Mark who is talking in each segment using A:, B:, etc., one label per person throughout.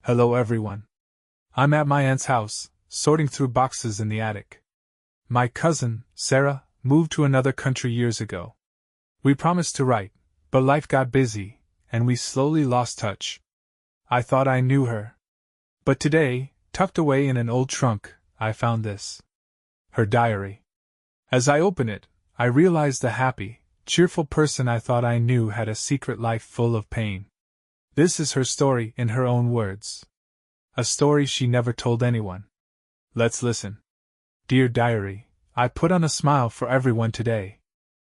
A: Hello everyone. I'm at my aunt's house, sorting through boxes in the attic. My cousin, Sarah, moved to another country years ago. We promised to write, but life got busy, and we slowly lost touch. I thought I knew her. But today, tucked away in an old trunk, I found this. Her diary. As I open it, I realize the happy, cheerful person I thought I knew had a secret life full of pain. This is her story in her own words. A story she never told anyone. Let's listen. Dear diary, I put on a smile for everyone today.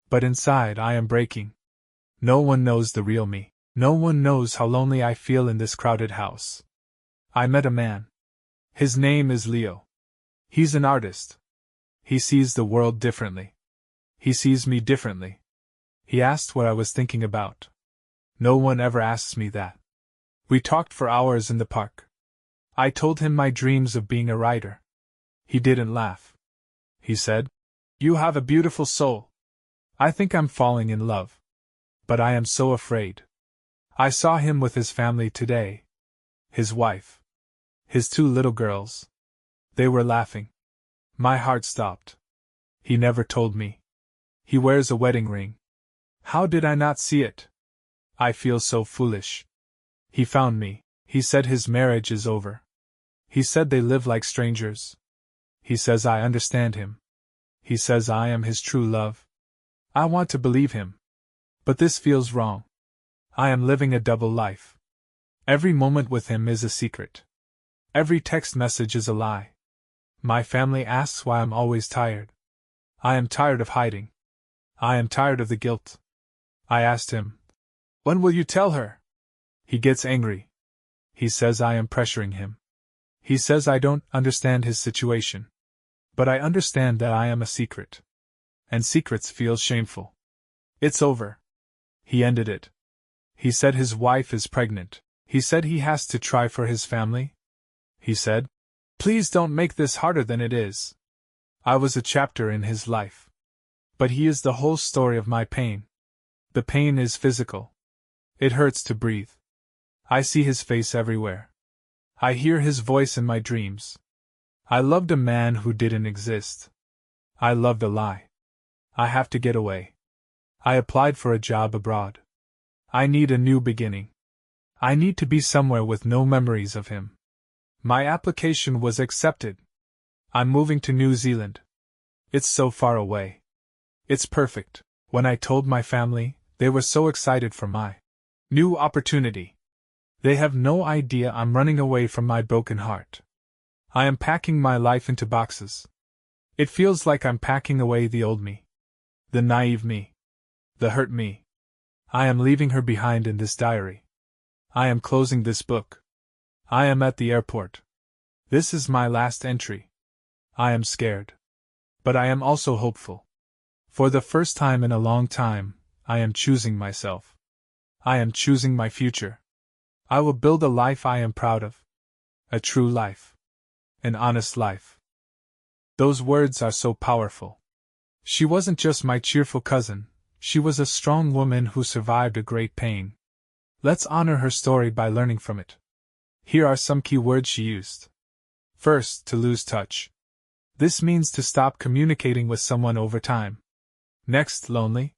A: But inside I am breaking. No one knows the real me. No one knows how lonely I feel in this crowded house. I met a man. His name is Leo. He's an artist. He sees the world differently. He sees me differently. He asked what I was thinking about. No one ever asks me that. We talked for hours in the park. I told him my dreams of being a writer. He didn't laugh. He said, "You have a beautiful soul. I think I'm falling in love. But I am so afraid." I saw him with his family today. His wife. His 2 little girls. They were laughing. My heart stopped. He never told me. He wears a wedding ring. How did I not see it? I feel so foolish. He found me. He said his marriage is over. He said they live like strangers. He says I understand him. He says I am his true love. I want to believe him. But this feels wrong. I am living a double life. Every moment with him is a secret. Every text message is a lie. My family asks why I'm always tired. I am tired of hiding. I am tired of the guilt. I asked him, "When will you tell her?" He gets angry. He says I am pressuring him. He says I don't understand his situation. But I understand that I am a secret. And secrets feel shameful. It's over. He ended it. He said his wife is pregnant. He said he has to try for his family. He said, "Please don't make this harder than it is." I was a chapter in his life. But he is the whole story of my pain. The pain is physical. It hurts to breathe. I see his face everywhere. I hear his voice in my dreams. I loved a man who didn't exist. I loved a lie. I have to get away. I applied for a job abroad. I need a new beginning. I need to be somewhere with no memories of him. My application was accepted. I'm moving to New Zealand. It's so far away. It's perfect. When I told my family, they were so excited for my new opportunity. They have no idea I'm running away from my broken heart. I am packing my life into boxes. It feels like I'm packing away the old me. The naive me. The hurt me. I am leaving her behind in this diary. I am closing this book. I am at the airport. This is my last entry. I am scared. But I am also hopeful. For the first time in a long time, I am choosing myself. I am choosing my future. I will build a life I am proud of. A true life. An honest life. Those words are so powerful. She wasn't just my cheerful cousin, she was a strong woman who survived a great pain. Let's honor her story by learning from it. Here are some key words she used. First, to lose touch. This means to stop communicating with someone over time. Next, lonely.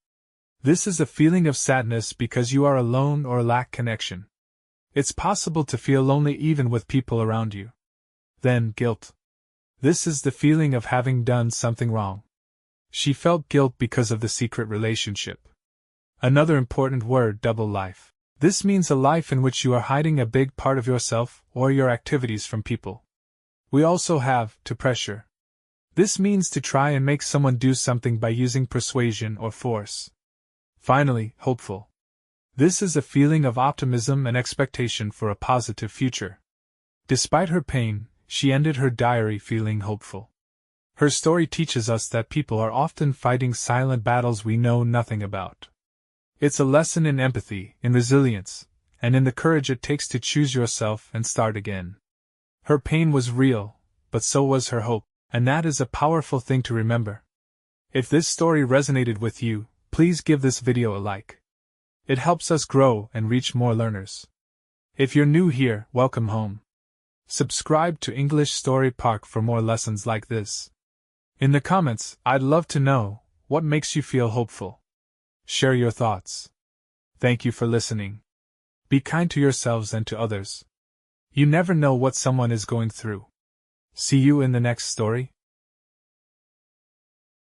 A: This is a feeling of sadness because you are alone or lack connection. It's possible to feel lonely even with people around you. Then, guilt. This is the feeling of having done something wrong. She felt guilt because of the secret relationship. Another important word, double life. This means a life in which you are hiding a big part of yourself or your activities from people. We also have, to pressure. This means to try and make someone do something by using persuasion or force. Finally, hopeful. This is a feeling of optimism and expectation for a positive future. Despite her pain, she ended her diary feeling hopeful. Her story teaches us that people are often fighting silent battles we know nothing about. It's a lesson in empathy, in resilience, and in the courage it takes to choose yourself and start again. Her pain was real, but so was her hope, and that is a powerful thing to remember. If this story resonated with you, please give this video a like. It helps us grow and reach more learners. If you're new here, welcome home. Subscribe to English Story Park for more lessons like this. In the comments, I'd love to know what makes you feel hopeful. Share your thoughts. Thank you for listening. Be kind to yourselves and to others. You never know what someone is going through. See you in the next story.